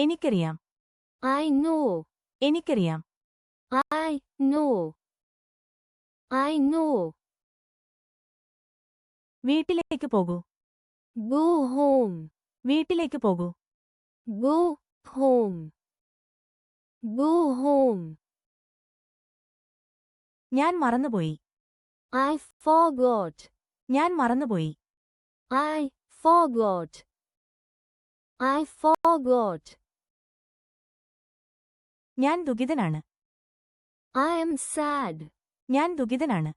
എനിക്കറിയാം. I know. എനിക്കറിയാം. I know. I know. വീട്ടിലേക്ക് പോകൂ. Go home. വീട്ടിലേക്ക് പോകൂ. Go home. Go home. ഞാൻ മറന്നുപോയി. I forgot. ഞാൻ മറന്നുപോയി. I forgot. I forgot. ഞാൻ ദുഃഖിതനാണ്. I am sad. ഞാൻ ദുഃഖിതനാണ്.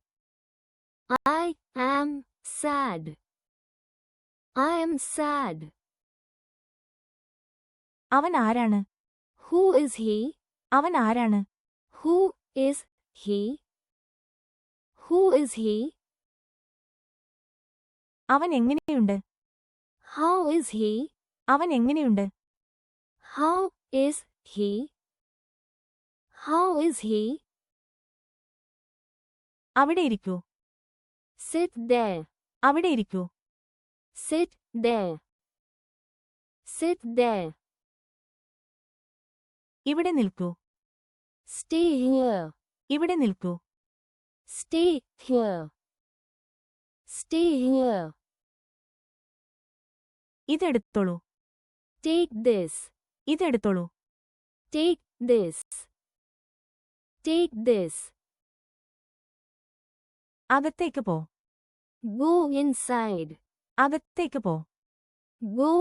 I am sad. I am sad. അവൻ ആരാണ്? Who is he? അവൻ ആരാണ്? Who is he? Who is he? അവൻ എങ്ങനെയുണ്ട്? How is he? അവൻ എങ്ങനെയുണ്ട്? How is he? How is he? അവിടെ ഇരിക്കൂ. Sit there. അവിടെ ഇരിക്കൂ. Sit there. Sit there. ഇവിടെ നിൽക്കൂ. Stay here. ഇവിടെ നിൽക്കൂ. Stay here. Stay here. ഇതെടുത്തോളൂ. Take this. ഇതെടുത്തോളൂ. Take this. Take this. അകത്തേക്ക് പോ. Go inside. അകത്തേക്ക് പോ. Go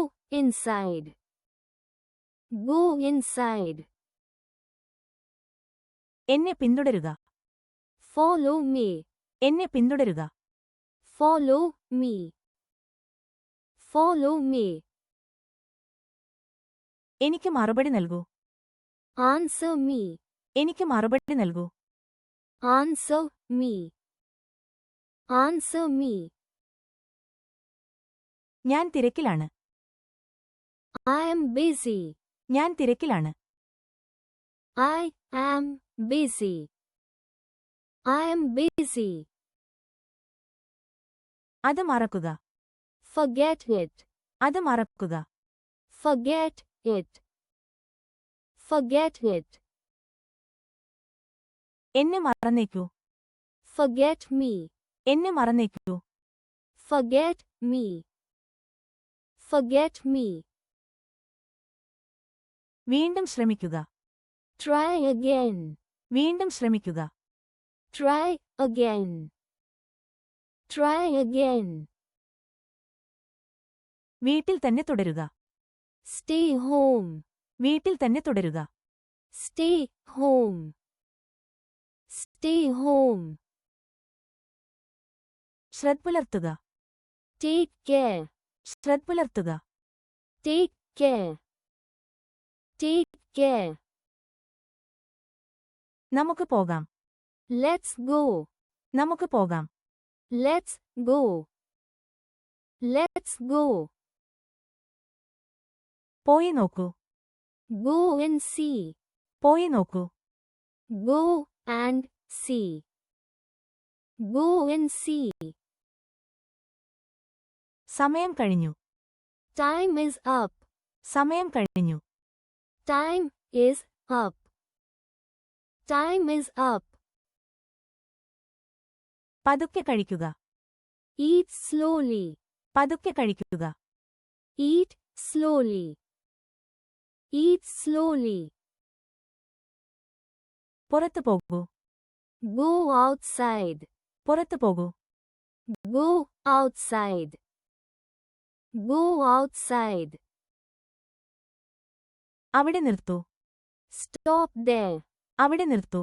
inside. Go inside. എന്നെ പിന്തുടരുക. Follow me. എന്നെ പിന്തുടരുക. Follow me. Follow me. എനിക്ക് മറുപടി നൽകൂ. Answer me. എനിക്ക് മറുപടി നൽകൂ. Answer me. Answer me. ഞാൻ തിരക്കിലാണ്. I am busy. ഞാൻ തിരക്കിലാണ്. I am busy. I am busy. അത് മറക്കുക. Forget it. അത് മറക്കുക. Forget it. Forget it. എന്നെ മറന്നേക്കൂ. Forget me. എന്നെ മറന്നേക്കൂ. Forget me. Forget me. വീണ്ടും ശ്രമിക്കുക. Try again. വീണ്ടും ശ്രമിക്കുക. Try again. Try again. വീട്ടിൽ തന്നെ തുടരുക. Stay home. വീട്ടിൽ തന്നെ തുടരുക. Stay home. Stay home. ശ്രദ്ധ പുലർത്തുക. Take care. ശ്രദ്ധ പുലർത്തുക. Take care. Take care. നമുക്ക് പോകാം. Let's go. നമുക്ക് പോകാം. Let's go. Let's go. പോയി നോക്കൂ. Go and see. പോയി നോക്കൂ. Go and see. Go and see. സമയം കഴിഞ്ഞു. Time is up. സമയം കഴിഞ്ഞു. Time is up. Time is up. പതുക്കെ കഴിക്കുക. Eat slowly. പതുക്കെ കഴിക്കുക. Eat slowly. Eat slowly. പുറത്തു പോകൂ. Go outside. പുറത്തു പോകൂ. Go outside. Go outside. അവിടെ നിർത്തൂ. Stop there. അവിടെ നിർത്തൂ.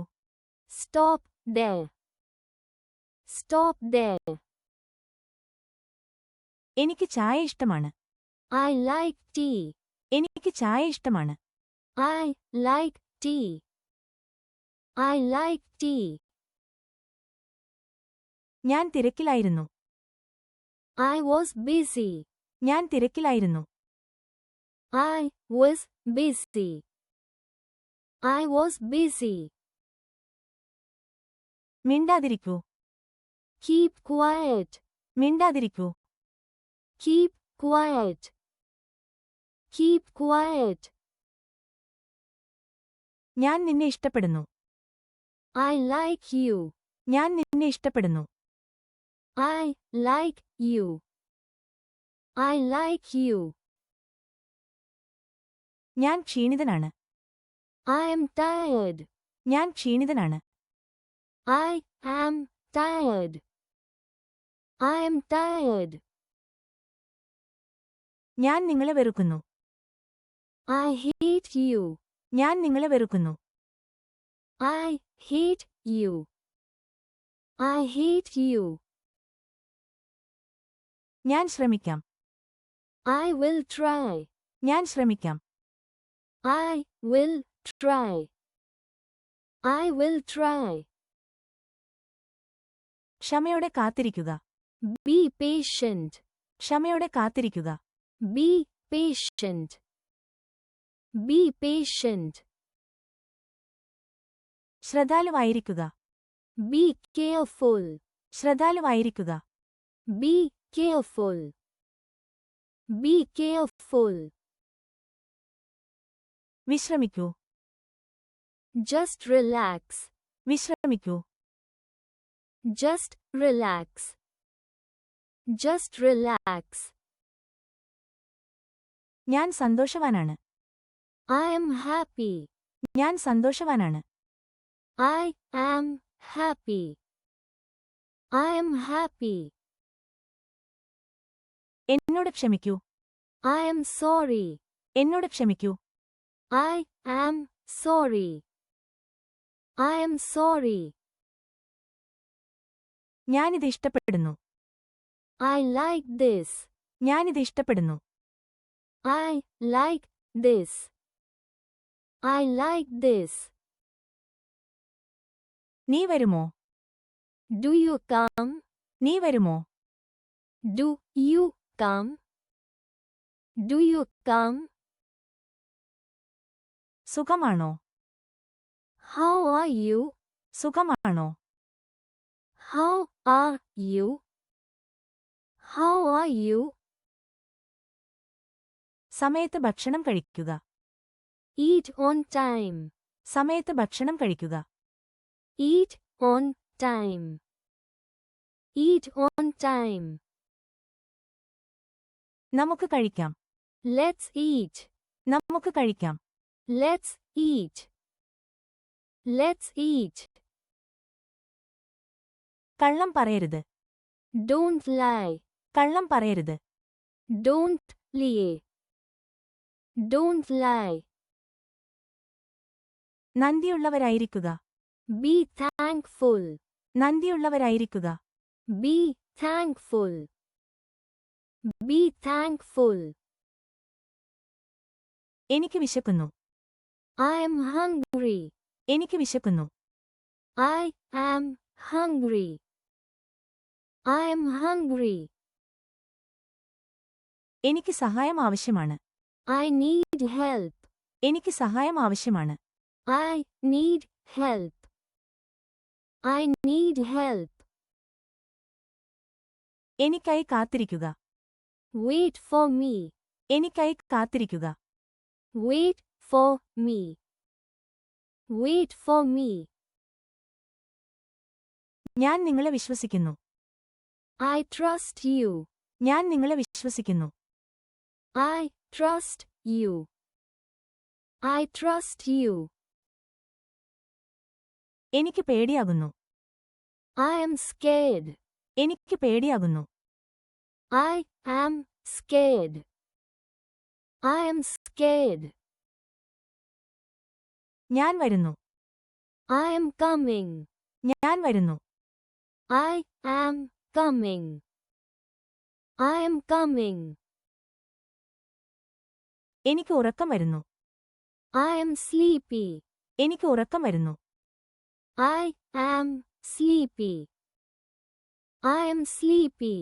Stop there. Stop there. എനിക്ക് ചായ ഇഷ്ടമാണ്. I like tea. എനിക്ക് ചായ ഇഷ്ടമാണ്. I like tea. I like tea. ഞാൻ തിരക്കിലായിരുന്നു. I was busy. ഞാൻ തിരക്കിലായിരുന്നു. I was busy. I was busy. മിണ്ടാതിരിക്കൂ. Keep quiet. മിണ്ടാതിരിക്കൂ. Keep quiet. Keep quiet. ഞാൻ നിന്നെ ഇഷ്ടപ്പെടുന്നു. I like you. ഞാൻ നിന്നെ ഇഷ്ടപ്പെടുന്നു. I like you. I like you. ഞാൻ ക്ഷീണിതനാണ്. I am tired. ഞാൻ ക്ഷീണിതനാണ്. I am tired. I am tired. ഞാൻ നിങ്ങളെ വെറുക്കുന്നു. I hate you. ഞാൻ നിങ്ങളെ വെറുക്കുന്നു. I hate you. I hate you. ഞാൻ ശ്രമിക്കാം. I will try. ഞാൻ ശ്രമിക്കാം. I will try. I will try. ക്ഷമയോടെ കാത്തിരിക്കുക. Be patient. ക്ഷമയോടെ കാത്തിരിക്കുക. Be patient. Be patient. ശ്രദ്ധാലുവായിരിക്കുക. Be careful. ശ്രദ്ധാലുവായിരിക്കുക. Be careful. Be careful. വിശ്രമിക്കൂ. Just relax. വിശ്രമിക്കൂ. Just relax. Just relax. ഞാൻ സന്തോഷവാനാണ്. I am happy. ഞാൻ സന്തോഷവാനാണ്. I am happy. I am happy. എന്നോട് ക്ഷമിക്കൂ. I am sorry. എന്നോട് ക്ഷമിക്കൂ. I am sorry. I am sorry. ഞാനിത് ഇഷ്ടപ്പെടുന്നു. I like this. ഞാനിത് ഇഷ്ടപ്പെടുന്നു. I like this. I like this. നീ വരുമോ? Do you come? നീ വരുമോ? Do you come? Do you come? സുഖമാണോ? How are you? സുഖമാണോ? How are you? How are you? സമയത്ത് ഭക്ഷണം കഴിക്കുക. Eat on time. സമയത്ത് ഭക്ഷണം കഴിക്കുക. Eat on time. Eat on time. നമുക്ക് കഴിക്കാം. Let's eat. നമുക്ക് കഴിക്കാം. Let's eat. Let's eat. കള്ളം പറയരുത്. Don't lie. കള്ളം പറയരുത്. Don't lie. Don't lie. നന്ദിയുള്ളവരായിരിക്കുക. Be thankful. നന്ദിയുള്ളവരായിരിക്കുക. Be thankful. Be thankful. എനിക്ക് വിശക്കുന്നു. I am hungry. എനിക്ക് വിശക്കുന്നു. I am hungry. I am hungry. എനിക്ക് സഹായം ആവശ്യമാണ്. I need help. എനിക്ക് സഹായം ആവശ്യമാണ്. I need help. I need help. എനിക്കായി കാത്തിരിക്കുക. Wait for me. എനിക്കായി കാത്തിരിക്കുക. Wait for me. Wait for me. ഞാൻ നിങ്ങളെ വിശ്വസിക്കുന്നു. I trust you. ഞാൻ നിങ്ങളെ വിശ്വസിക്കുന്നു. I trust you. I trust you. എനിക്ക് പേടിയാകുന്നു. I am scared. എനിക്ക് പേടിയാകുന്നു. I am scared. I am scared. ഞാൻ വരുന്നു. I am coming. ഞാൻ വരുന്നു. I am coming. I am coming. എനിക്ക് ഉറക്കം വരുന്നു. I am sleepy. എനിക്ക് ഉറക്കം വരുന്നു. I am sleepy. I am sleepy.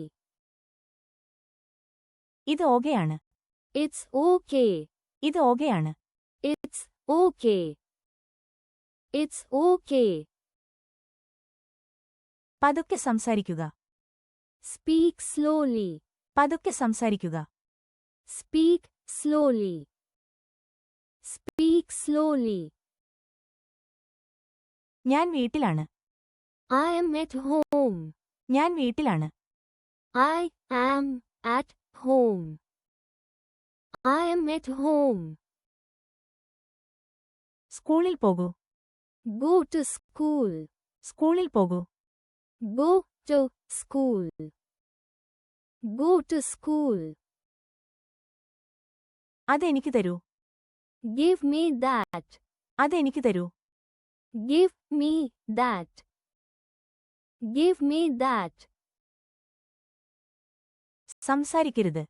ഇത് ഓകെയാണ്. It's okay. ഇത് ഓകെയാണ്. It's okay. It's okay. പതുക്കെ സംസാരിക്കുക. Speak slowly. പതുക്കെ സംസാരിക്കുക. Speak slowly. Speak slowly. ഞാൻ വീട്ടിലാണ്. I am at home. ഞാൻ വീട്ടിലാണ്. I am at home. I am at home. സ്കൂളിൽ പോകൂ. Go to school. സ്കൂളിൽ പോകൂ. Go to school. Go to school. അതെനിക്ക് തരൂ. Give me that. അതെനിക്ക് തരൂ. Give me that. Give me that. സംസാരിക്കരുത്.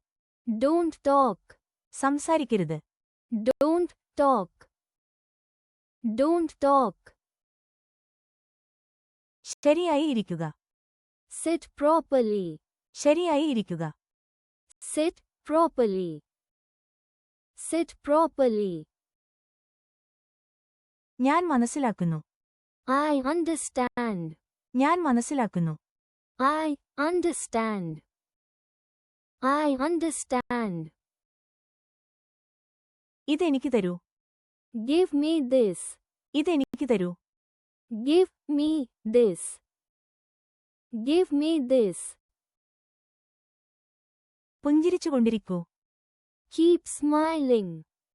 Don't talk. സംസാരിക്കരുത്. Don't talk. Don't talk. ശരിയായി ഇരിക്കുക. Sit properly. ശരിയായി ഇരിക്കുക. Sit properly. Sit properly. ഞാൻ മനസ്സിലാക്കുന്നു. I understand. ഞാൻ മനസ്സിലാക്കുന്നു. I understand. I understand. ഇതെനിക്ക് തരൂ. Give me this. ഇതെനിക്ക് തരൂ. Give me this. Give me this. പുഞ്ചിരിച്ചുകൊണ്ടിരിക്കൂ. Keep smiling.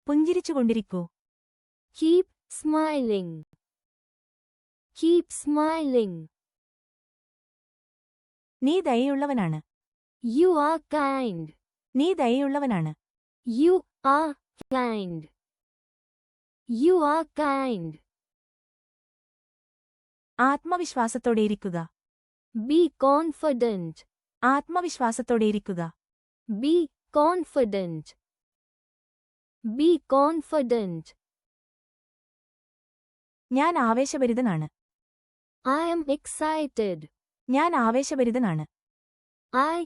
പുഞ്ചിരിച്ചുകൊണ്ടിരിക്കൂ. Keep smiling. Keep smiling. നീ ദയയുള്ളവനാണ്. You are kind. നീ ദയയുള്ളവനാണ്. You are kind. You are kind. ആത്മവിശ്വാസത്തോടെ ഇരിക്കുക. Be confident. ആത്മവിശ്വാസത്തോടെ ഇരിക്കുക. Be confident. Be confident. ഞാൻ ആവേശഭരിതനാണ്. I am excited. ഞാൻ ആവേശഭരിതനാണ്. I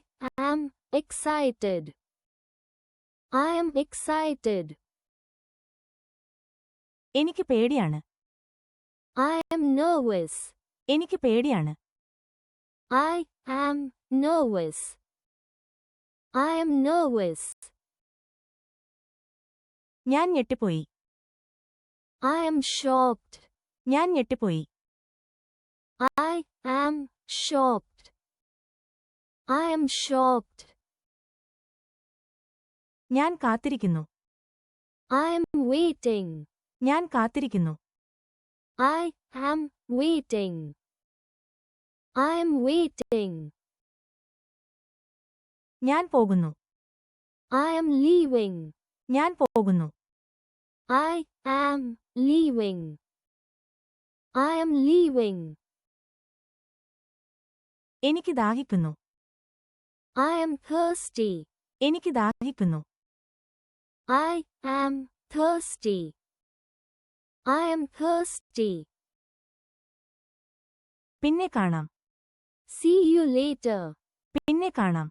am excited. I am excited. എനിക്ക് പേടിയാണ്. I am nervous. എനിക്ക് പേടിയാണ്. I am nervous. I am nervous. ഞാൻ ഞെട്ടിപ്പോയി. I am shocked. ഞാൻ ഞെട്ടിപ്പോയി. I am shocked. I am shocked. ഞാൻ കാത്തിരിക്കുന്നു. I am waiting. ഞാൻ കാത്തിരിക്കുന്നു. I am waiting. I am waiting. ഞാൻ പോകുന്നു. I am leaving. ഞാൻ പോകുന്നു. I am leaving. I am leaving. എനിക്ക് ദാഹിക്കുന്നു. I am thirsty. എനിക്ക് ദാഹിക്കുന്നു. I am thirsty. I am thirsty. പിന്നെ കാണാം. See you later. പിന്നെ കാണാം.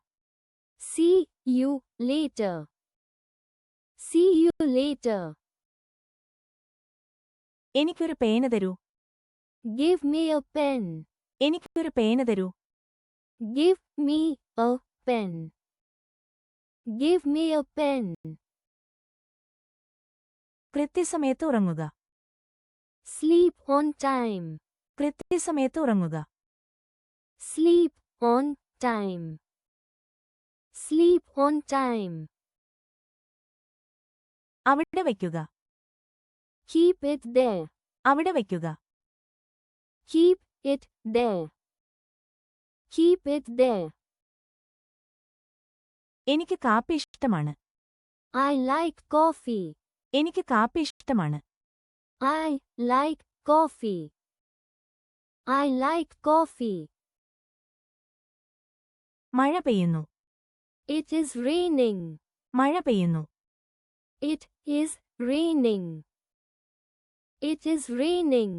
See you later. See you later. എനിക്കൊരു പേന തരൂ. Give me a pen. എനിക്കൊരു പേന തരൂ. Give me a pen. Give me a pen. കൃത്യസമയത്ത് ഉറങ്ങുക. Sleep on time. കൃത്യസമയത്ത് ഉറങ്ങുക. Sleep on time. Sleep on time. അവിടെ വയ്ക്കുക. Keep it there. അവിടെ വയ്ക്കുക. Keep it there. Keep it there. എനിക്ക് കാപ്പി ഇഷ്ടമാണ്. I like coffee. എനിക്ക് കാപ്പി ഇഷ്ടമാണ്. I like coffee. I like coffee. മഴ പെയ്യുന്നു. It is raining. മഴ പെയ്യുന്നു. It is raining. It is raining.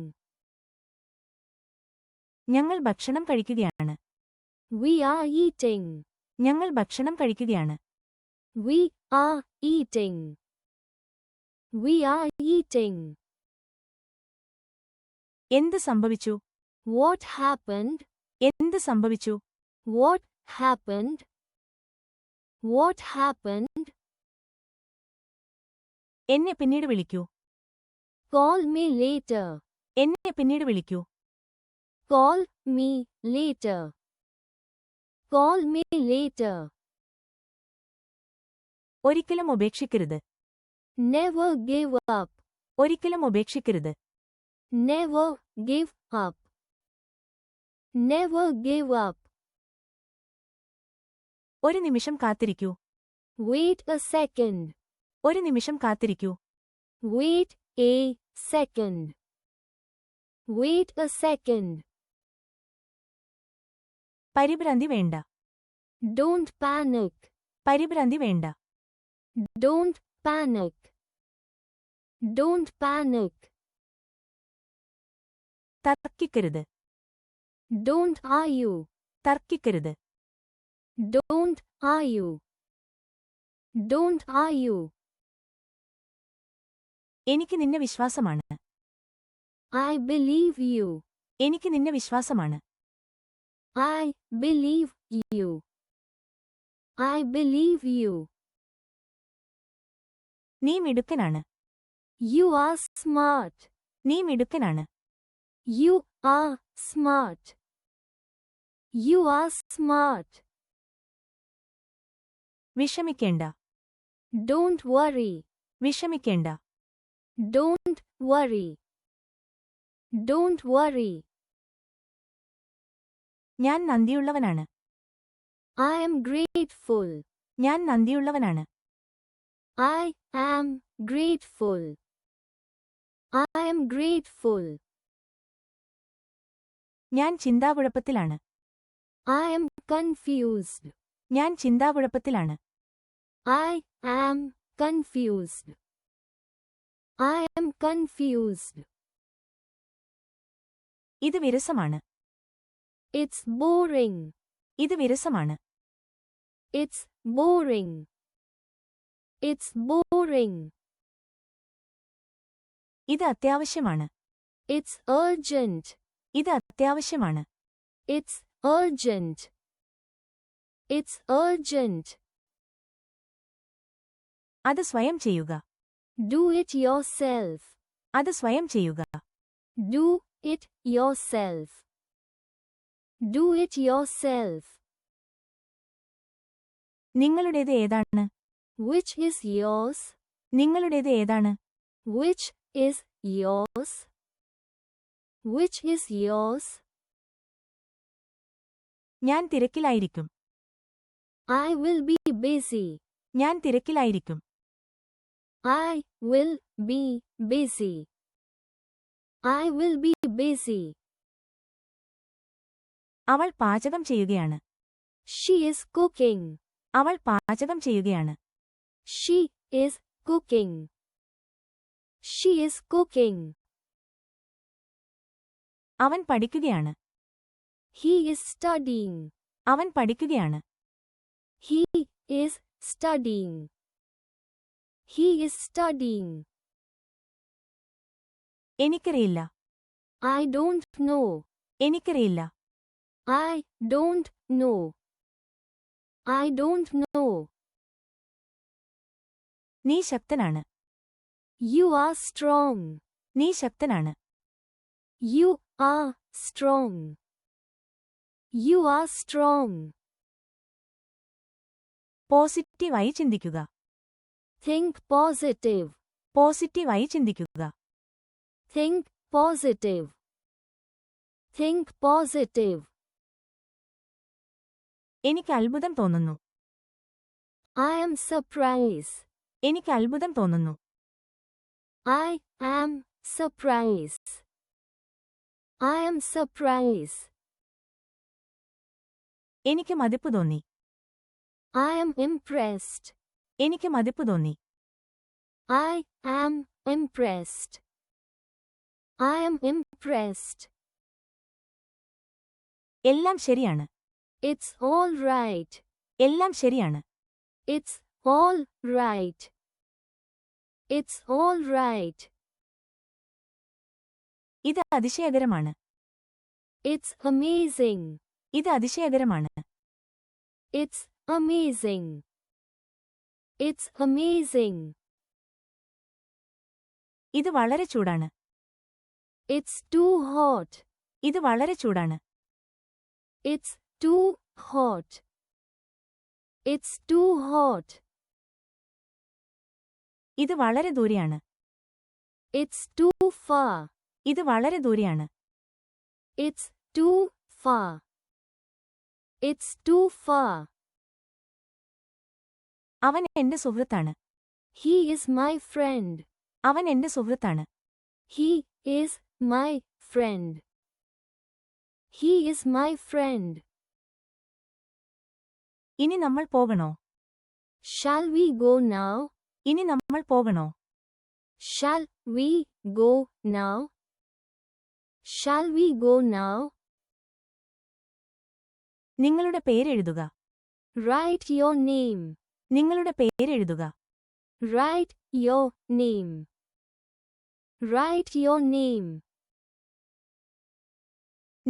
ഞങ്ങൾ ഭക്ഷണം കഴിക്കുകയാണ്. We are eating. ഞങ്ങൾ ഭക്ഷണം കഴിക്കുകയാണ്. We are eating. We are eating. എന്ത് സംഭവിച്ചു? What happened? എന്ത് സംഭവിച്ചു? What happened? What happened? എന്നെ പിന്നീട് വിളിക്കൂ. Call me later. എന്നെ പിന്നീട് വിളിക്കൂ. Call me later. Call me later. ഒരിക്കലും ഉപേക്ഷിക്കരുത്. Never give up. ഒരിക്കലും ഉപേക്ഷിക്കരുത്. Never give up. Never give up. ഒരു നിമിഷം കാത്തിരിക്കൂ. Wait a second. ഒരു നിമിഷം കാത്തിരിക്കൂ. Wait a second. Wait a second. പരിഭ്രാന്തി വേണ്ട. Don't panic. പരിഭ്രാന്തി വേണ്ട. Don't panic. Don't panic. തർക്കിക്കരുത്. Don't argue. തർക്കിക്കരുത്. Don't argue. Don't argue. എനിക്ക് നിന്നെ വിശ്വാസമാണ്. I believe you. എനിക്ക് നിന്നെ വിശ്വാസമാണ്. I believe you. I believe you. നീ മിടുക്കനാണ്. You are smart. നീ മിടുക്കനാണ്. You are smart. You are smart. വിഷമിക്കേണ്ട. Don't worry. വിഷമിക്കേണ്ട. Don't worry. Don't worry. ഞാൻ നന്ദിയുള്ളവനാണ്. I am grateful. ഞാൻ നന്ദിയുള്ളവനാണ്. I am grateful. I am grateful. ഞാൻ ചിന്താകുഴപ്പത്തിലാണ്. I am confused. ഞാൻ ചിന്താകുഴപ്പത്തിലാണ്. I am confused. I am confused. ഇത് വിരസമാണ്. It's boring. ഇത് വിരസമാണ്. It's boring. It's boring. ഇത് അത്യാവശ്യമാണ്. It's urgent. ഇത് അത്യാവശ്യമാണ്. It's urgent. It's urgent. അത് സ്വയം ചെയ്യുക. Do it yourself. അത് സ്വയം ചെയ്യുക. Do it yourself. Do it yourself. നിങ്ങളുടേത് ഏതാണ്? Which is yours? നിങ്ങളുടേത് ഏതാണ്? Which is yours? Which is yours? ഞാൻ തിരക്കിലായിരിക്കും. I will be busy. ഞാൻ തിരക്കിലായിരിക്കും. I will be busy. I will be busy. അവൾ പാചകം ചെയ്യുകയാണ്. She is cooking. അവൾ പാചകം ചെയ്യുകയാണ്. She is cooking. She is cooking. അവൻ പഠിക്കുകയാണ്. He is studying. അവൻ പഠിക്കുകയാണ്. He is studying. He is studying. എനിക്കറിയില്ല. I don't know. എനിക്കറിയില്ല. I don't know. I don't know. നീ ശക്തനാണ്. You are strong. നീ ശക്തനാണ്. You are strong. You are strong. പോസിറ്റീവായി ചിന്തിക്കുക. Think positive. പോസിറ്റീവായി ചിന്തിക്കുക. Think positive. Think positive. എനിക്ക് അത്ഭുതം തോന്നുന്നു. I am surprised. എനിക്ക് അത്ഭുതം തോന്നുന്നു. I am surprised. I am surprised. എനിക്ക് മതിപ്പ് തോന്നി. I am impressed. എനിക്ക് മതിപ്പ് തോന്നി. I am impressed. I am impressed. എല്ലാം ശരിയാണ്. It's all right. എല്ലാം ശരിയാണ്. It's all right. It's all right. ഇത് അതിശയകരമാണ്. It's amazing. ഇത് അതിശയകരമാണ്. It's amazing. It's amazing. ഇത് വളരെ ചൂടാണ്. It's too hot. ഇത് വളരെ ചൂടാണ്. It's too hot. It's too hot. ഇത് വളരെ ദൂരെയാണ്. It's too far. ഇത് വളരെ ദൂരെയാണ്. It's too far. It's too far. അവൻ എന്റെ സുഹൃത്താണ്. He is my friend. അവൻ എന്റെ സുഹൃത്താണ്. He is my friend. He is my friend. ഇനി നമ്മൾ പോകണോ? Shall we go now? ഇനി നമ്മൾ പോകണോ? Shall we go now? Shall we go now? നിങ്ങളുടെ പേരെഴുതുക. Write your name. നിങ്ങളുടെ പേരെഴുതുക. Write your name. Write your name.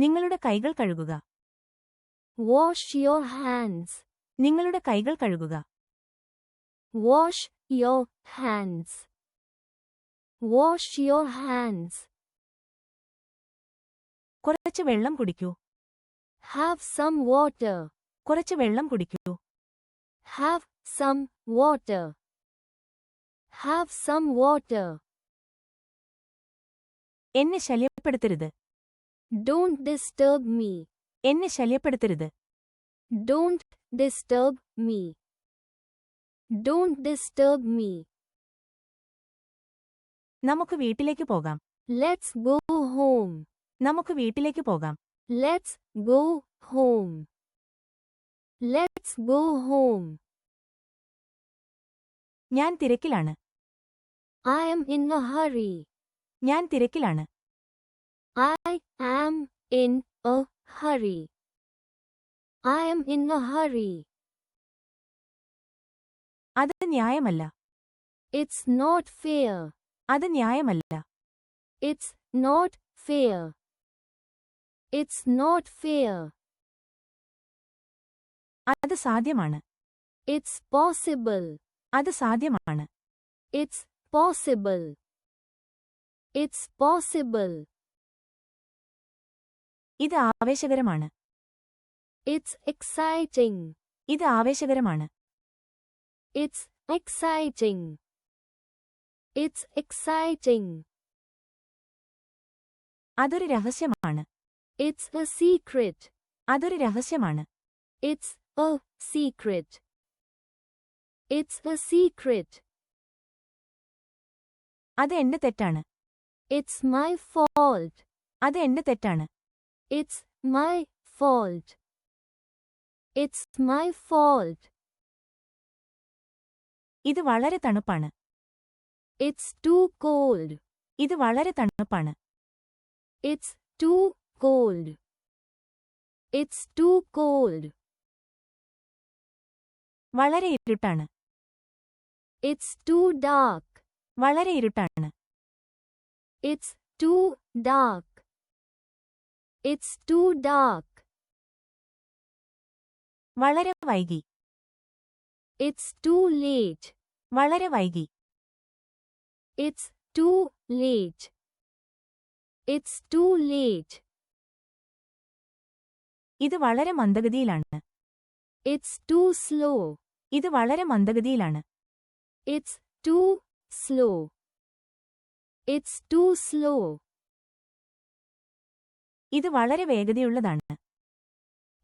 നിങ്ങളുടെ കൈകൾ കഴുകുക. Wash your hands. നിങ്ങളുടെ കൈകൾ കഴുകുക. Wash your hands. Wash your hands. കുറച്ച് വെള്ളം കുടിക്കൂ. Have some water. കുറച്ച് വെള്ളം കുടിക്കൂ. Have some water. Have some water. എന്നെ ശല്യപ്പെടുത്തരുത്. Don't disturb me. എന്നെ ശല്യപ്പെടുത്തരുത്. Don't disturb me. Don't disturb me. നമുക്ക് വീട്ടിലേക്ക് പോകാം. Let's go home. നമുക്ക് വീട്ടിലേക്ക് പോകാം. Let's go home. Let's go home. ഞാൻ തിരക്കിലാണ്. I am in a hurry. ഞാൻ തിരക്കിലാണ്. I am in a hurry. I am in a hurry. അത് ന്യായമല്ല. It's not fair. അത് ന്യായമല്ല. It's not fair. It's not fair. അത് സാധ്യമാണ്. It's possible. അത് സാധ്യമാണ്. It's possible. It's possible. ഇത് ആവേശകരമാണ്. It's exciting. ഇത് ആവേശകരമാണ്. It's exciting. It's exciting. അതൊരു രഹസ്യമാണ്. It's a secret. അതൊരു രഹസ്യമാണ്. It's a secret. It's a secret. അത് എന്റെ തെറ്റാണ്. It's my fault. അത് എന്റെ തെറ്റാണ്. It's my fault. It's my fault. ഇത് വളരെ തണുപ്പാണ്. It's too cold. ഇത് വളരെ തണുപ്പാണ്. It's too cold. It's too cold. വളരെ ഇരുട്ടാണ്. It's too dark. വളരെ ഇരുട്ടാണ്. It's too dark. It's too dark. വളരെ വൈകി. It's too late. വളരെ വൈകി. It's too late. It's too late. ഇത് വളരെ മന്ദഗതിയിലാണ്. It's too slow. ഇത് വളരെ മന്ദഗതിയിലാണ്. It's too slow. It's too slow. ഇത് വളരെ വേഗതയുള്ളതാണ്.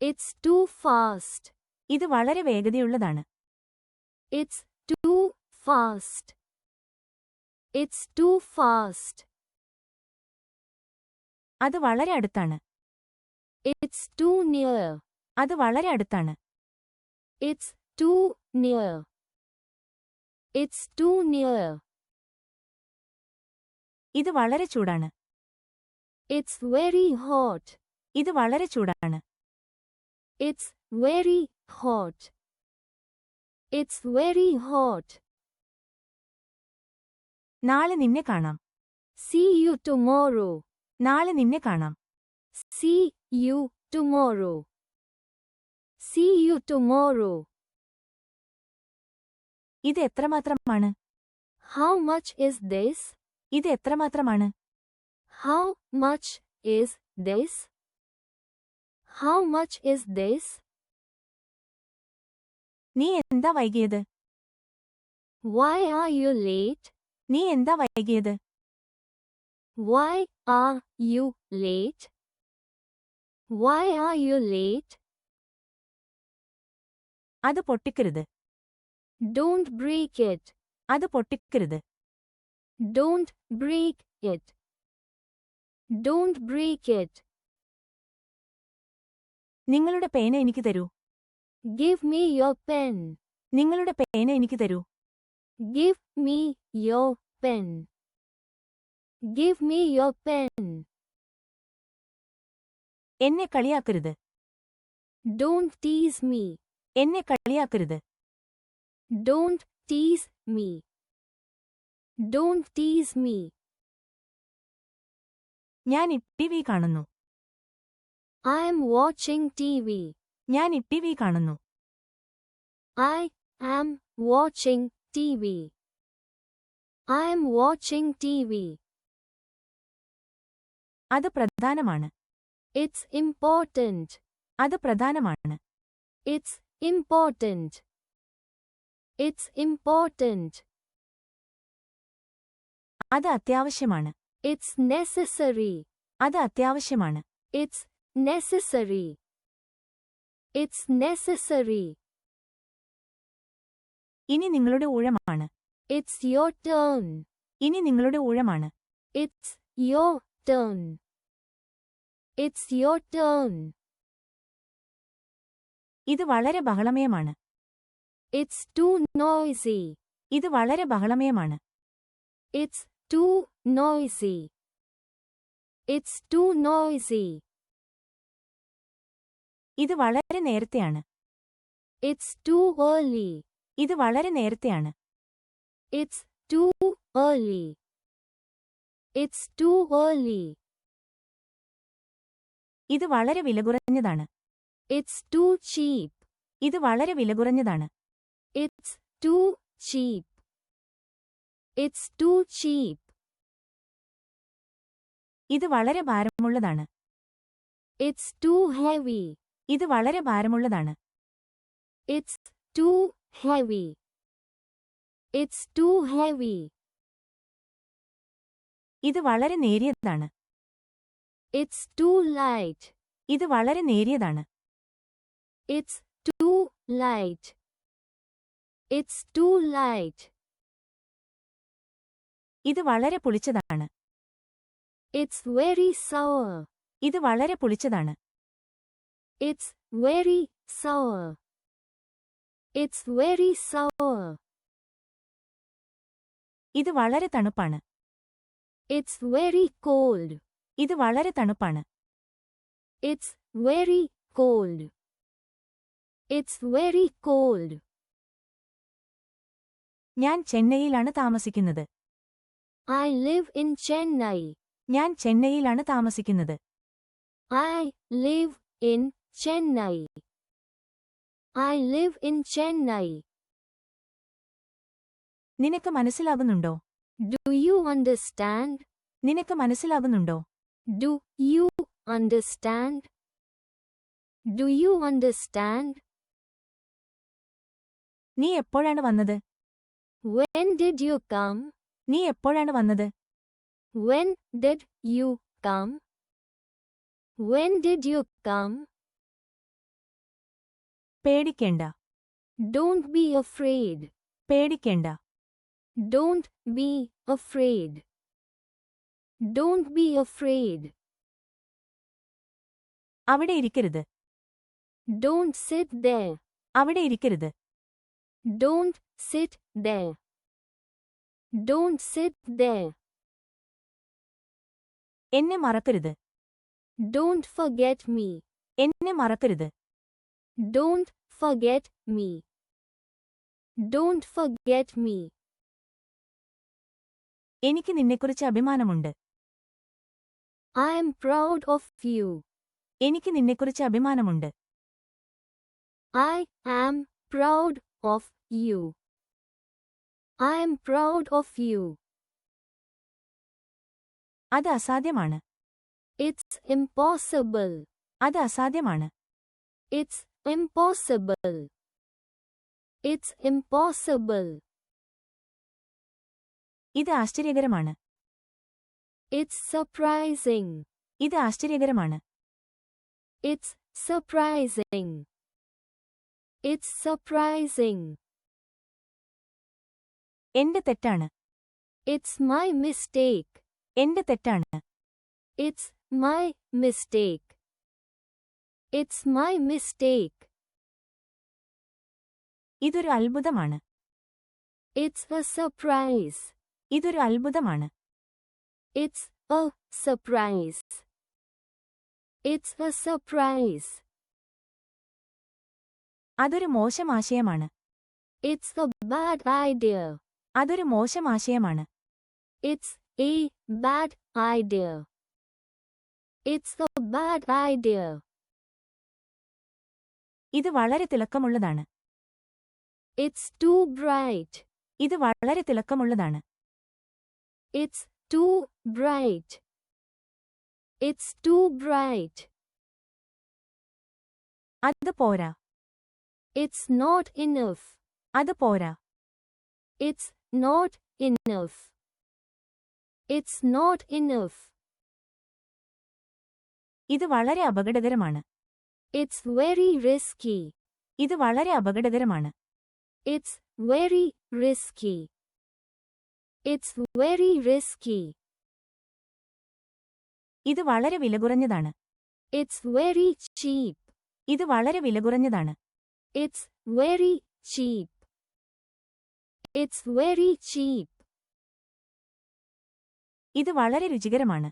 It's too fast. ഇത് വളരെ വേഗതയുള്ളതാണ്. It's too fast. It's too fast. അത് വളരെ അടുത്താണ്. It's too near. അത് വളരെ അടുത്താണ്. It's too near. It's too near. ഇത് വളരെ ചൂടാണ്. It's very hot. ഇത് വളരെ ചൂടാണ്. It's very hot. It's very hot. നാളെ നിന്നെ കാണാം. See you tomorrow. നാളെ നിന്നെ കാണാം. See you tomorrow. See you tomorrow. ഇത് എത്രമാത്രമാണ്? How much is this? ഇത് എത്രമാത്രമാണ്? How much is this? How much is this? നീ എന്താ വൈകിയത്? Why are you late? നീ എന്താ വൈകിയത്? Why are you late? Why are you late? അത് പൊട്ടിക്കരുത്. Don't break it. അത് പൊട്ടിക്കരുത്. Don't break it. Don't break it. നിങ്ങളുടെ പേന എനിക്ക് തരൂ. Give me your pen. നിങ്ങളുടെ പേന എനിക്ക് തരൂ. Give me your pen. Give me your pen. എന്നെ കളിയാക്കരുത്. Don't tease me. എന്നെ കളിയാക്കരുത്. Don't tease me. Don't tease me. ഞാൻ ടിവി കാണുന്നു. I am watching TV. ഞാൻ ടിവി കാണുന്നു. I am watching TV. I am watching TV. അത് പ്രധാനമാണ്. It's important. അത് പ്രധാനമാണ്. It's important. It's important. അത് അത്യാവശ്യമാണ്. It's necessary. അത് അത്യാവശ്യമാണ്. It's necessary. It's necessary. ഇനി നിങ്ങളുടെ ഊഴമാണ്. It's your turn. ഇനി നിങ്ങളുടെ ഊഴമാണ്. It's your turn. It's your turn. ഇത് വളരെ ബഹളമയമാണ്. It's too noisy. ഇത് വളരെ ബഹളമയമാണ്. It's too noisy. It's too noisy. ഇത് വളരെ നേരത്തെയാണ്. It's too early. ഇത് വളരെ നേരത്തെയാണ്. It's too early. It's too early. ഇത് വളരെ വിലകുറഞ്ഞതാണ്. It's too cheap. ഇത് വളരെ വിലകുറഞ്ഞതാണ്. It's too cheap. It's too cheap. ഇത് വളരെ ഭാരമുള്ളതാണ്. It's too heavy. ഇത് വളരെ ഭാരമുള്ളതാണ്. It's too heavy. It's too heavy. ഇത് വളരെ നേരിയതാണ്. It's too light. ഇത് വളരെ നേരിയതാണ്. It's too light. It's too light. ഇത് വളരെ പുളിച്ചതാണ്. It's very sour. ഇത് വളരെ പുളിച്ചതാണ്. It's very sour. It's very sour. ഇത് വളരെ തണുപ്പാണ്. It's very cold. ഇത് വളരെ തണുപ്പാണ്. It's very cold. It's very cold. ഞാൻ ചെന്നൈയിലാണ് താമസിക്കുന്നത്. I live in Chennai. ഞാൻ ചെന്നൈയിലാണ് താമസിക്കുന്നത്. I live in Chennai. I live in Chennai. നിനക്ക് മനസ്സിലാകുന്നുണ്ടോ? Do you understand? നിനക്ക് മനസ്സിലാകുന്നുണ്ടോ? Do you understand? Do you understand? നീ എപ്പോഴാണ് വന്നത്? When did you come? നീ എപ്പോഴാണ് വന്നത്? When did you come? When did you come? പേടിക്കേണ്ട. Don't be afraid. പേടിക്കേണ്ട. Don't be afraid. Don't be afraid. അവിടെ ഇരിക്കരുത്. Don't sit there. അവിടെ ഇരിക്കരുത്. Don't sit there. Don't sit there. എന്നെ മറക്കരുത്. Don't forget me. എന്നെ മറക്കരുത്. Don't forget me. Don't forget me. എനിക്ക് നിന്നെക്കുറിച്ച് അഭിമാനമുണ്ട്. I am proud of you. എനിക്ക് നിന്നെക്കുറിച്ച് അഭിമാനമുണ്ട്. I am proud of you. I am proud of you. അത് അസാധ്യമാണ്. It's impossible. അത് അസാധ്യമാണ്. It's impossible. It's impossible. ഇത് ആശ്ചര്യകരമാണ്. It's surprising. ഇത് ആശ്ചര്യകരമാണ്. It's surprising. It's surprising. എന്റെ തെറ്റാണ്. It's my mistake. എന്റെ തെറ്റാണ്. It's my mistake. It's my mistake. ഇതൊരു അത്ഭുതമാണ്. It's a surprise. ഇതൊരു അത്ഭുതമാണ്. It's a surprise. It's a surprise. അതൊരു മോശം ആശയമാണ്. It's a bad idea. അതൊരു മോശം ആശയമാണ്. It's a bad idea. It's a bad idea. ഇത് വളരെ തിളക്കമുള്ളതാണ്. It's too bright. ഇത് വളരെ തിളക്കമുള്ളതാണ്. It's too bright. It's too bright. അത് പോരാ. It's not enough. അത് പോരാ. It's not enough. It's not enough. ഇത് വളരെ അപകടകരമാണ്. It's very risky. ഇത് വളരെ അപകടകരമാണ്. It's very risky. It's very risky. ഇത് വളരെ വിലകുറഞ്ഞതാണ്. It's very cheap. ഇത് വളരെ വിലകുറഞ്ഞതാണ്. It's very cheap. It's very cheap. ഇത് വളരെ രുചികരമാണ്.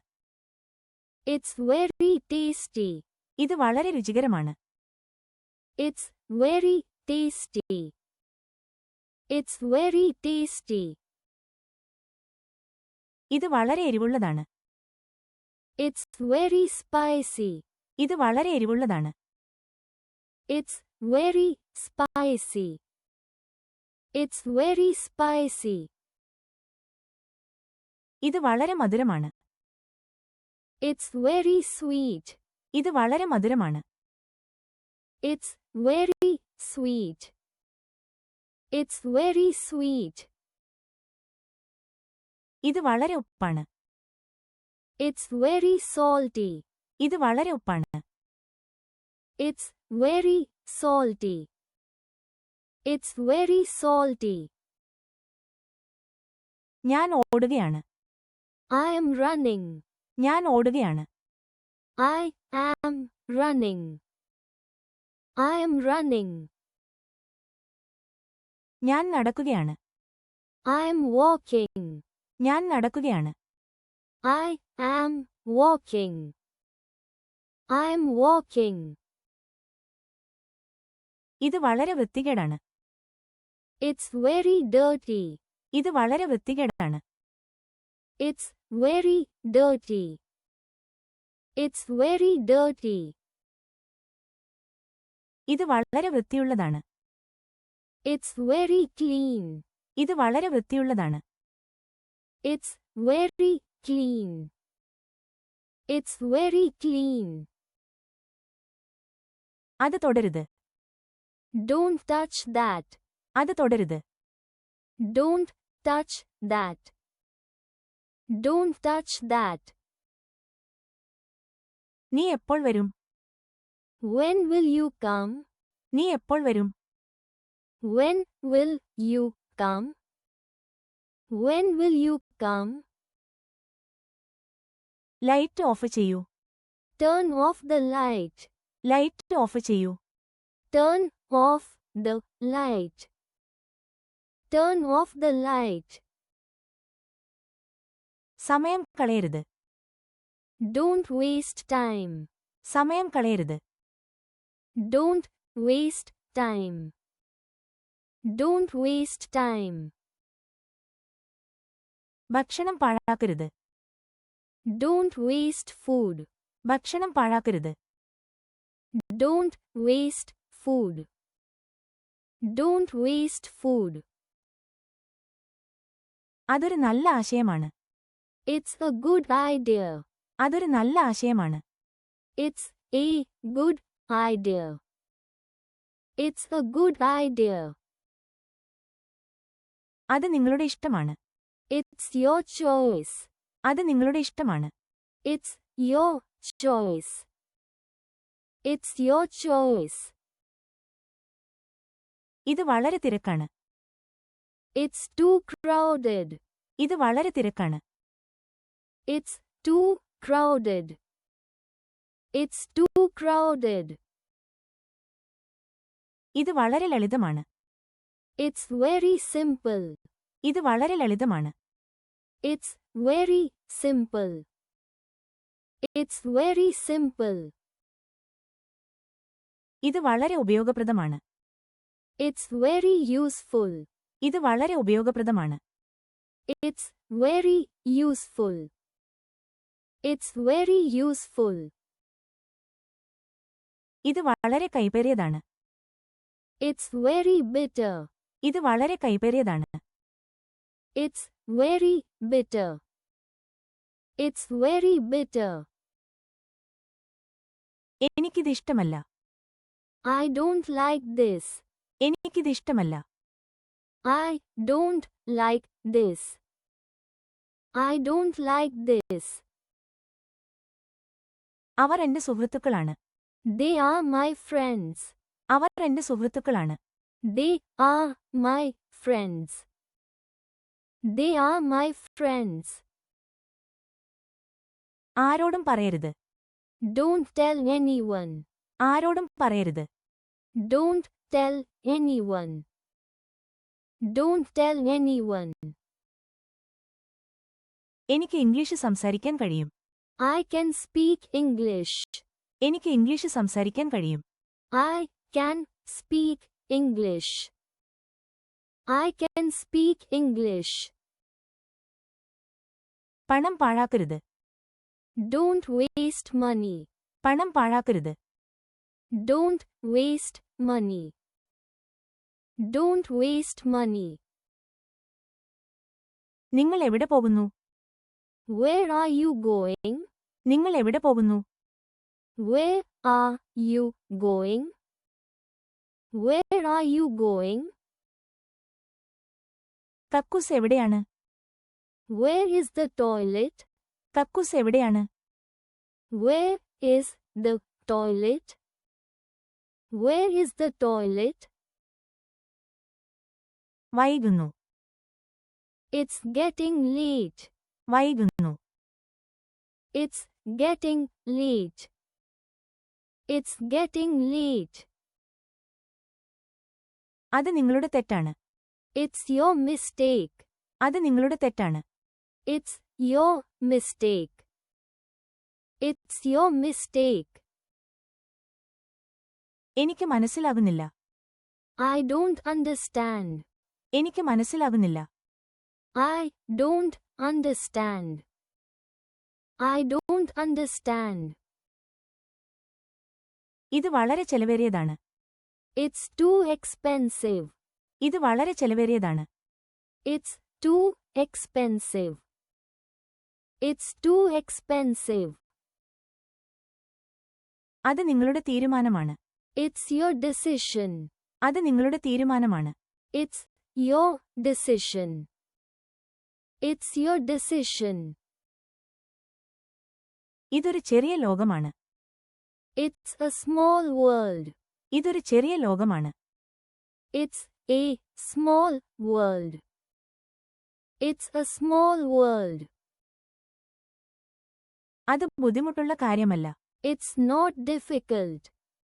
It's very tasty. ഇത് വളരെ രുചികരമാണ്. It's very tasty. It's very tasty. ഇത് വളരെ എരിവുള്ളതാണ്. It's very spicy. ഇത് വളരെ എരിവുള്ളതാണ്. It's very spicy. It's very spicy. ഇത് വളരെ മധുരമാണ്. It's very sweet. ഇത് വളരെ മധുരമാണ്. It's very sweet. It's very sweet. ഇത് വളരെ ഉപ്പാണ്. It's very salty. ഇത് വളരെ ഉപ്പാണ്. It's very salty. It's very salty. ഞാൻ ഓടുകയാണ്. I am running. ഞാൻ ഓടുകയാണ്. I am running. I am running. ഞാൻ നടക്കുകയാണ്. I am walking. ഞാൻ നടക്കുകയാണ്. I am walking. I am walking. ഇത് വളരെ വൃത്തികേടാണ്. It's very dirty. ഇത് വളരെ വൃത്തികേടാണ്. It's very dirty. It's very dirty. ഇത് വളരെ വൃത്തിയുള്ളതാണ്. It's very clean. ഇത് വളരെ വൃത്തിയുള്ളതാണ്. It's very clean. It's very clean. അത് തൊടരുത്. Don't touch that. അത് തൊടരുത്. Don't touch that. Don't touch that. നീ എപ്പോൾ വരും? When will you come? നീ എപ്പോൾ വരും? When will you come? When will you come? Light of ചെയ്യൂ. Turn off the light. Light of ചെയ്യൂ. Turn off the light. Turn off the light. സമയം കളയരുത്. Don't waste time. സമയം കളയരുത്. Don't waste time. Don't waste time. ഭക്ഷണം പാഴാക്കരുത്. Don't waste food. ഭക്ഷണം പാഴാക്കരുത്. Don't waste food. Don't waste food. അതൊരു നല്ല ആശയമാണ്. It's a good idea. അതൊരു നല്ല ആശയമാണ്. It's a good idea. It's a good idea. അത് നിങ്ങളുടെ ഇഷ്ടമാണ്. It's your choice. അത് നിങ്ങളുടെ ഇഷ്ടമാണ്. It's your choice. It's your choice. ഇത് വളരെ തിരക്കാണ്. It's too crowded. ഇത് വളരെ തിരക്കാണ്. It's too crowded. It's too crowded. ഇത് വളരെ ലളിതമാണ്. It's very simple. ഇത് വളരെ ലളിതമാണ്. It's very simple. It's very simple. ഇത് വളരെ ഉപയോഗപ്രദമാണ്. It's very useful. ഇത് വളരെ ഉപയോഗപ്രദമാണ്. It's very useful. It's very useful. ഇത് വളരെ കൈപ്പേറിയതാണ്. It's very bitter. ഇത് വളരെ കൈപ്പേറിയതാണ്. It's very bitter. It's very bitter. എനിക്കിത് ഇഷ്ടമല്ല. I don't like this. എനിക്കിത് ഇഷ്ടമല്ല. I don't like this. I don't like this. അവർ എന്റെ സുഹൃത്തുക്കളാണ്. They are my friends. അവർ എന്റെ സുഹൃത്തുക്കളാണ്. They are my friends. They are my friends. ആരോടും പറയരുത്. Don't tell anyone. ആരോടും പറയരുത്. Don't tell anyone. Don't tell anyone. എനിക്ക് ഇംഗ്ലീഷ് സംസാരിക്കാൻ കഴിയും. I can speak English. എനിക്ക് ഇംഗ്ലീഷ് സംസാരിക്കാൻ കഴിയും. I can speak English. I can speak English. പണം പാഴാക്കരുത്. Don't waste money. പണം പാഴാക്കരുത്. Don't waste money. Don't waste money. നിങ്ങൾ എവിടെ പോകുന്നു? Where are you going? നിങ്ങൾ എവിടെ പോകുന്നു? Where are you going? Where are you going? കക്കൂസ് എവിടെയാണ്? Where is the toilet? കക്കൂസ് എവിടെയാണ്? Where is the toilet? Where is the toilet? വൈകുന്നു. It's getting late. വൈകുന്നു. It's getting late. It's getting late. അത് നിങ്ങളുടെ തെറ്റാണ്. It's your mistake. അത് നിങ്ങളുടെ തെറ്റാണ്. It's your mistake. It's your mistake. എനിക്ക് മനസ്സിലാകുന്നില്ല. I don't understand. എനിക്ക് മനസ്സിലാകുന്നില്ല. I don't understand. I don't understand. ഇത് വളരെ ചെലവേറിയതാണ്. It's too expensive. ഇത് വളരെ ചെലവേറിയതാണ്. It's too expensive. It's too expensive. അത് നിങ്ങളുടെ തീരുമാനമാണ്. It's your decision. അത് നിങ്ങളുടെ തീരുമാനമാണ്. It's your decision. It's your decision. ഇതൊരു ചെറിയ ലോകമാണ്. It's a small world. ഇതൊരു ചെറിയ ലോകമാണ്. It's a small world. It's a small world. അത് ബുദ്ധിമുട്ടുള്ള കാര്യമല്ല. It's not difficult.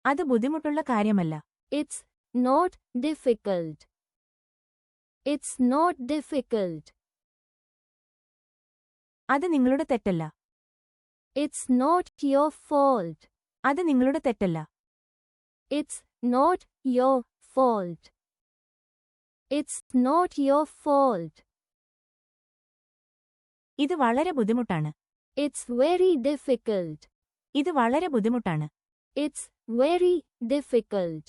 അത് ബുദ്ധിമുട്ടുള്ള കാര്യമല്ല. It's not difficult. It's not difficult. അത് നിങ്ങളുടെ തെറ്റല്ല. It's not your fault. അത് നിങ്ങളുടെ തെറ്റല്ല. It's not your fault. It's not your fault. ഇത് വളരെ ബുദ്ധിമുട്ടാണ്. It's very difficult. ഇത് വളരെ ബുദ്ധിമുട്ടാണ്. It's very difficult.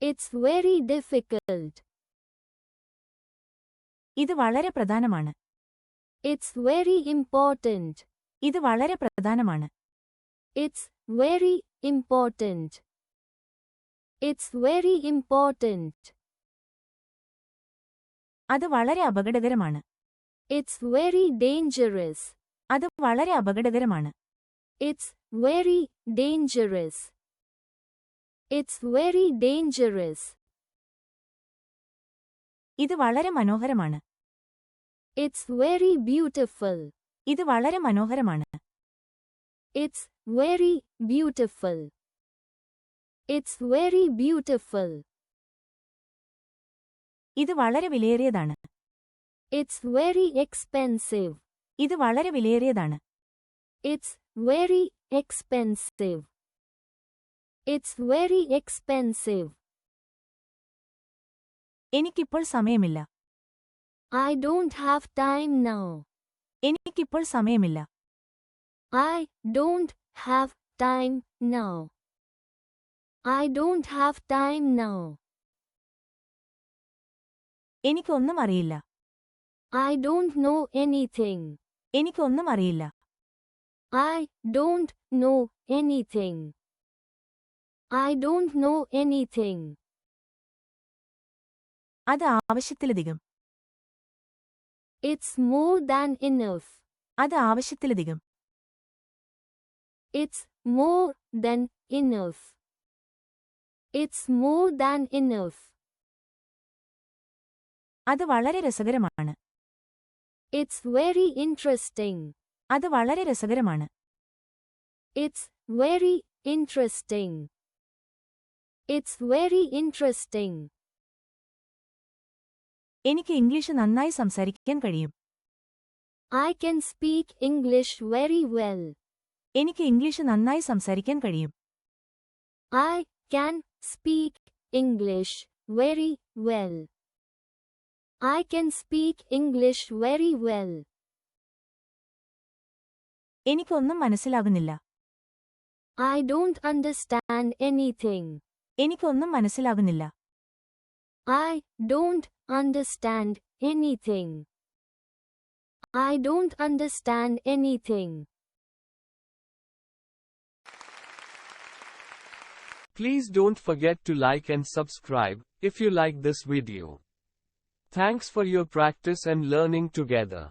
It's very difficult. ഇത് വളരെ പ്രധാനമാണ്. It's very important. ഇത് വളരെ പ്രധാനമാണ്. It's very important. It's very important. അത് വളരെ അപകടകരമാണ്. It's very dangerous. അത് വളരെ അപകടകരമാണ്. It's very dangerous. It's very dangerous. ഇത് വളരെ മനോഹരമാണ്. It's very beautiful. ഇത് വളരെ മനോഹരമാണ്. It's very beautiful. It's very beautiful. ഇത് വളരെ വിലയേറിയതാണ്. It's very expensive. ഇത് വളരെ വിലയേറിയതാണ്. It's very expensive. It's very expensive. എനിക്കിപ്പോൾ സമയമില്ല. I don't have time now. എനിക്കിപ്പോൾ സമയമില്ല. I don't have time now. I don't have time now. എനിക്കൊന്നും അറിയില്ല. I don't know anything. എനിക്കൊന്നും അറിയില്ല. I don't know anything. I don't know anything. അത് ആവശ്യത്തിലധികം. It's more than enough. അത് ആവശ്യത്തിലധികം. It's more than enough. It's more than enough. അത് വളരെ രസകരമാണ്. It's very interesting. അത് വളരെ രസകരമാണ്. It's very interesting. It's very interesting. എനിക്ക് ഇംഗ്ലീഷ് നന്നായി സംസാരിക്കാൻ കഴിയും. I can speak English very well. എനിക്ക് ഇംഗ്ലീഷ് നന്നായി സംസാരിക്കാൻ കഴിയും. I can speak English very well. I can speak English very well. എനിക്കൊന്നും മനസ്സിലാകുന്നില്ല. I don't understand anything. എനിക്കൊന്നും മനസ്സിലാകുന്നില്ല. I don't understand anything. I don't understand anything. Please don't forget to like and subscribe if you like this video. Thanks for your practice and learning together.